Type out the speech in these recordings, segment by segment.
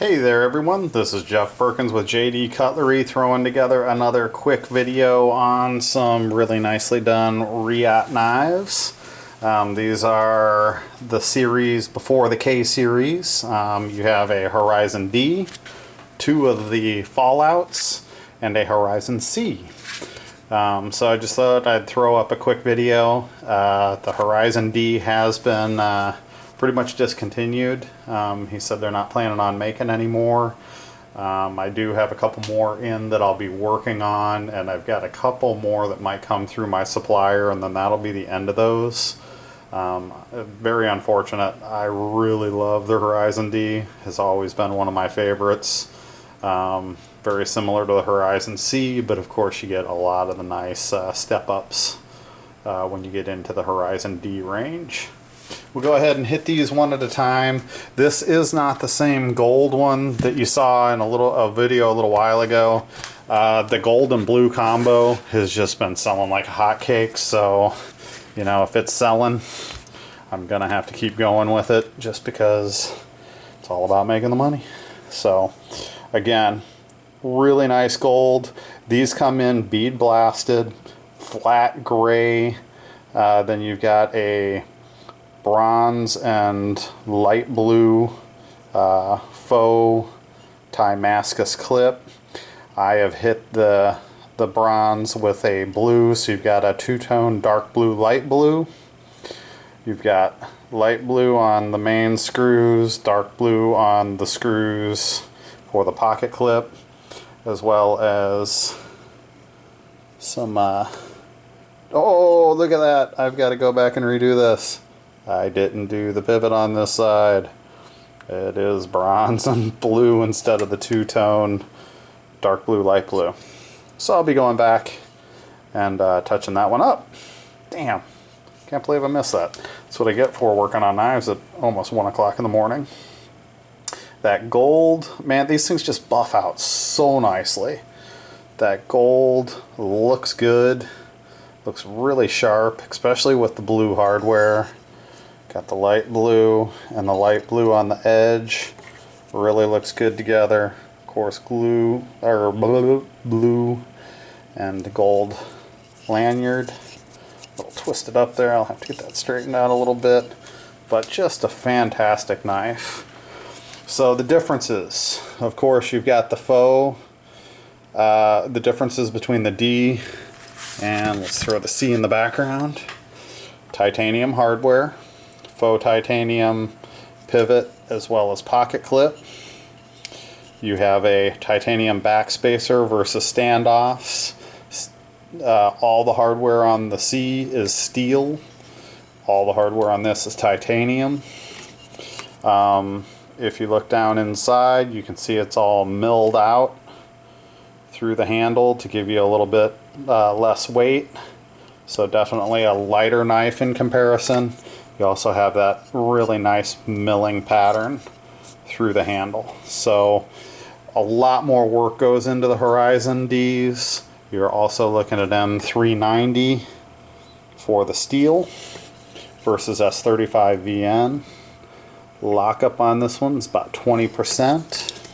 Hey there everyone, this is Jeff Perkins with JD Cutlery throwing together another quick video on some really nicely done Reate knives. These are the series before the K series. You have a Horizon D, two of the Fallouts, and a Horizon C. So I just thought I'd throw up a quick video. The Horizon D has been pretty much discontinued. He said they're not planning on making anymore. I do have a couple more in that I'll be working on, and I've got a couple more that might come through my supplier, and then that'll be the end of those. Very unfortunate. I really love the Horizon D. Has always been one of my favorites. Very similar to the Horizon C, but of course you get a lot of the nice step-ups when you get into the Horizon D range. We'll go ahead and hit these one at a time. This is not the same gold one that you saw in a video a little while ago. The gold and blue combo has just been selling like hotcakes, so you know, if it's selling, I'm gonna have to keep going with it just because it's all about making the money. So again, really nice gold. These come in bead blasted, flat gray. Then you've got a bronze and light blue faux Damascus clip. I have hit the bronze with a blue, so you've got a two-tone dark blue, light blue. You've got light blue on the main screws, dark blue on the screws for the pocket clip, as well as some oh, look at that, I've got to go back and redo this. I didn't do the pivot on this side. It is bronze and blue instead of the two-tone dark blue, light blue. So I'll be going back and touching that one up. Damn, can't believe I missed that. That's what I get for working on knives at almost 1 o'clock in the morning. That gold, man, these things just buff out so nicely. That gold looks good, looks really sharp, especially with the blue hardware. Got the light blue and the light blue on the edge. Really looks good together. Of course, blue and the gold lanyard. A little twisted up there. I'll have to get that straightened out a little bit. But just a fantastic knife. So the differences, of course, you've got the faux. The differences between the D and let's throw the C in the background. Titanium hardware. Faux titanium pivot as well as pocket clip. You have a titanium backspacer versus standoffs. All the hardware on the C is steel. All the hardware on this is titanium. If you look down inside, you can see it's all milled out through the handle to give you a little bit less weight. So definitely a lighter knife in comparison. You also have that really nice milling pattern through the handle. So a lot more work goes into the Horizon Ds. You're also looking at M390 for the steel versus S35 VN. Lockup on this one is about 20%.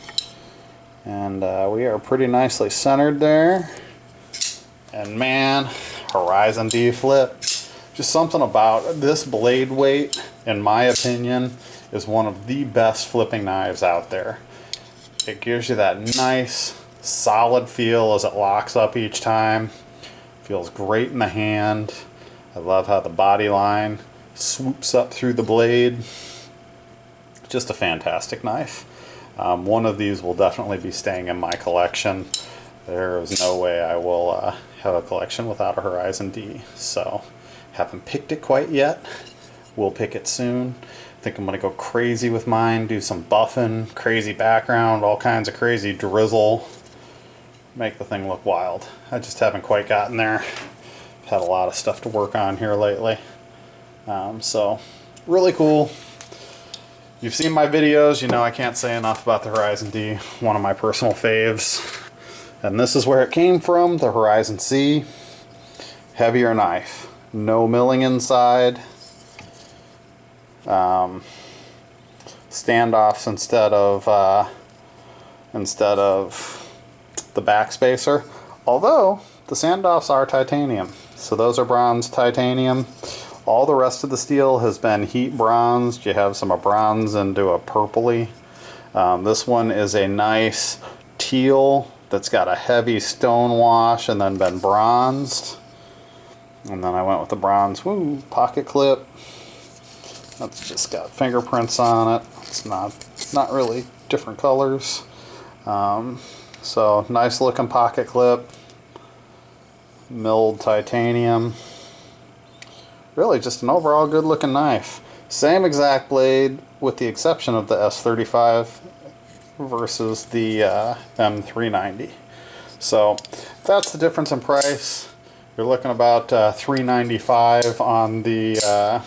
And we are pretty nicely centered there. And man, Horizon D flip. Just something about this blade weight, in my opinion, is one of the best flipping knives out there. It gives you that nice, solid feel as it locks up each time. Feels great in the hand. I love how the body line swoops up through the blade. Just a fantastic knife. One of these will definitely be staying in my collection. There is no way I will have a collection without a Horizon D. So, haven't picked it quite yet. We'll pick it soon. I think I'm going to go crazy with mine, do some buffing, crazy background, all kinds of crazy drizzle. Make the thing look wild. I just haven't quite gotten there. I've had a lot of stuff to work on here lately. So, really cool. You've seen my videos, you know I can't say enough about the Horizon D, one of my personal faves. And this is where it came from, the Horizon C. Heavier knife. No milling inside. Standoffs instead of instead of the backspacer. Although the standoffs are titanium, so those are bronze titanium. All the rest of the steel has been heat bronzed. You have some bronze into a purpley. This one is a nice teal that's got a heavy stone wash and then been bronzed. And then I went with the bronze pocket clip. That's just got fingerprints on it. It's not really different colors. So nice looking pocket clip. Milled titanium. Really just an overall good looking knife. Same exact blade with the exception of the S35 versus the M390. So that's the difference in price. You're looking about $395 on the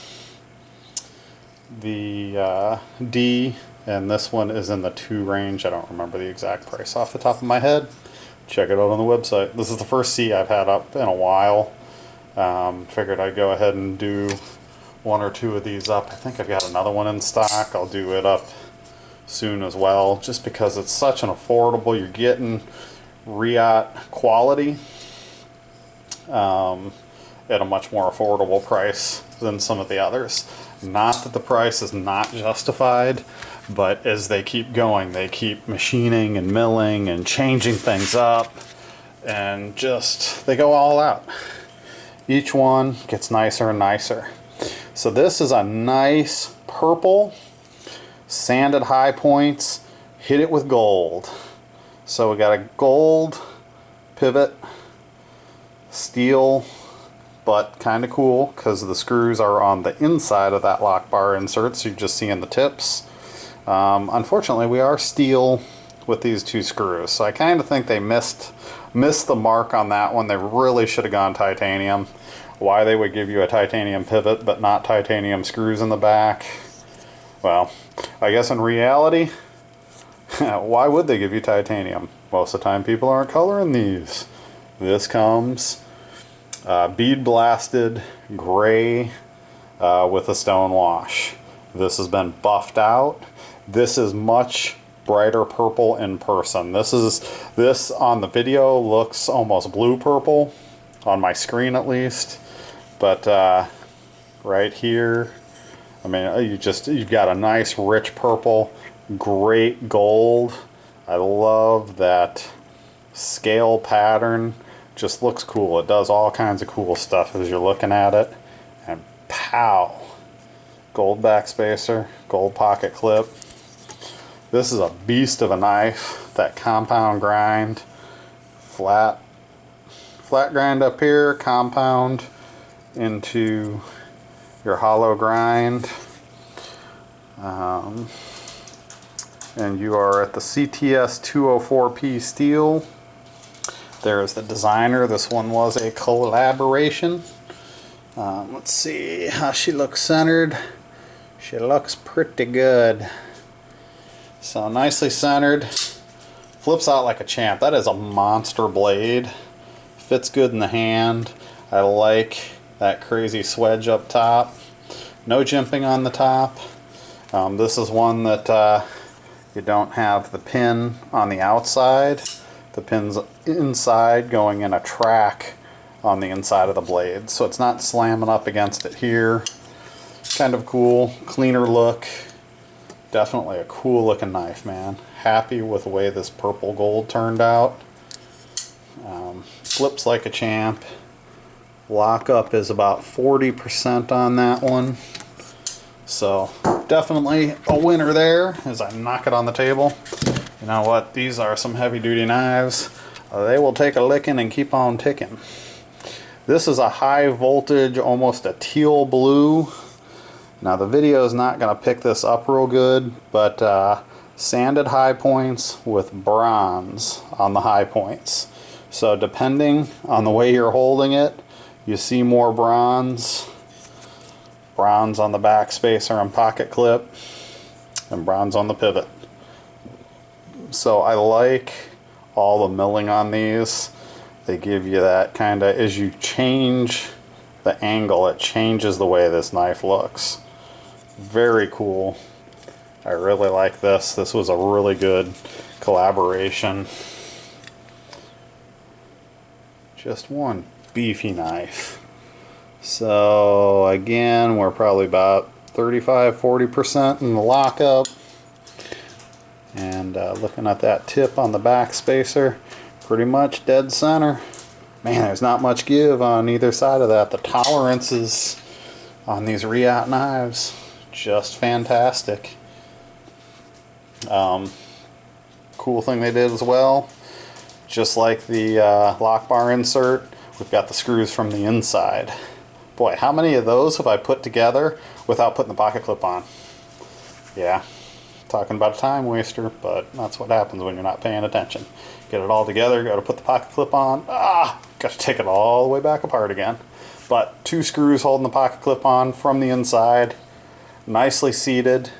D, and this one is in the 2 range. I don't remember the exact price off the top of my head. Check it out on the website. This is the first C I've had up in a while. Figured I'd go ahead and do 1 or 2 of these up. I think I've got another one in stock. I'll do it up soon as well, just because it's such an affordable, you're getting Reate quality at a much more affordable price than some of the others. Not that the price is not justified, but as they keep going, they keep machining and milling and changing things up, and just they go all out. Each one gets nicer and nicer. So this is a nice purple, sanded high points, hit it with gold. So we got a gold pivot, steel, but kind of cool because the screws are on the inside of that lock bar insert, so you're just seeing the tips. Unfortunately, we are steel with these 2 screws, so I kind of think they missed the mark on that one. They really should have gone titanium. Why they would give you a titanium pivot but not titanium screws in the back, well, I guess in reality, why would they give you titanium? Most of the time people aren't coloring these. This comes bead blasted gray with a stone wash. This has been buffed out. This is much brighter purple in person. This on the video looks almost blue purple on my screen at least, but right here, I mean, you've got a nice rich purple, great gold. I love that scale pattern. Just looks cool. It does all kinds of cool stuff as you're looking at it. And pow! Gold backspacer, gold pocket clip. This is a beast of a knife. That compound grind, flat grind up here, compound into your hollow grind. And you are at the CTS 204P steel. There's the designer. This one was a collaboration. Let's see how she looks centered. She looks pretty good. So nicely centered. Flips out like a champ. That is a monster blade. Fits good in the hand. I like that crazy swedge up top. No jimping on the top. This is one that you don't have the pin on the outside. The pin's inside going in a track on the inside of the blade. So it's not slamming up against it here. Kind of cool, cleaner look. Definitely a cool looking knife, man. Happy with the way this purple gold turned out. Flips like a champ. Lockup is about 40% on that one. So definitely a winner there as I knock it on the table. You know what? These are some heavy duty knives. They will take a licking and keep on ticking. This is a high voltage, almost a teal blue. Now the video is not going to pick this up real good, but sanded high points with bronze on the high points. So depending on the way you're holding it, you see more bronze. Bronze on the back spacer and pocket clip, and bronze on the pivot. So I like all the milling on these. They give you that kind of, as you change the angle, it changes the way this knife looks. Very cool. I really like this. This was a really good collaboration. Just one beefy knife. So again, we're probably about 35–40% in the lockup. And looking at that tip on the back spacer, pretty much dead center. Man, there's not much give on either side of that. The tolerances on these Reate knives, just fantastic. Cool thing they did as well, just like the lock bar insert, we've got the screws from the inside. Boy, how many of those have I put together without putting the pocket clip on? Yeah, talking about a time waster, but that's what happens when you're not paying attention. Get it all together, go to put the pocket clip on, got to take it all the way back apart again. But 2 screws holding the pocket clip on from the inside, nicely seated.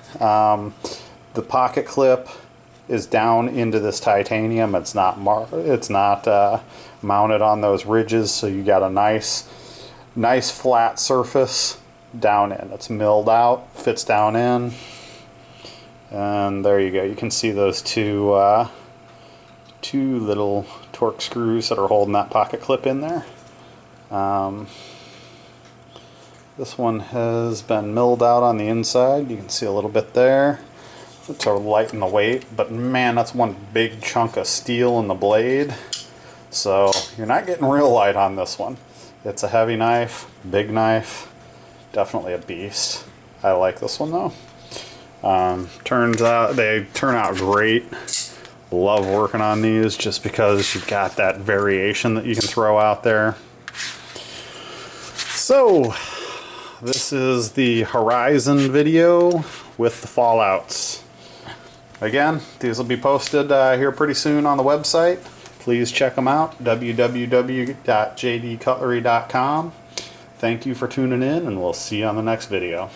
The pocket clip is down into this titanium. It's not mounted on those ridges, so you got a nice flat surface down in. It's milled out, fits down in, and there you go. You can see those two little torque screws that are holding that pocket clip in there. This one has been milled out on the inside. You can see a little bit there to lighten the weight, but man, that's one big chunk of steel in the blade, so you're not getting real light on this one. It's a heavy knife, big knife, definitely a beast. I like this one though. Turns out they turn out great. Love working on these just because you've got that variation that you can throw out there. So this is the Horizon video with the fallouts. Again, these will be posted here pretty soon on the website. Please check them out, www.jdcutlery.com. Thank you for tuning in, and we'll see you on the next video.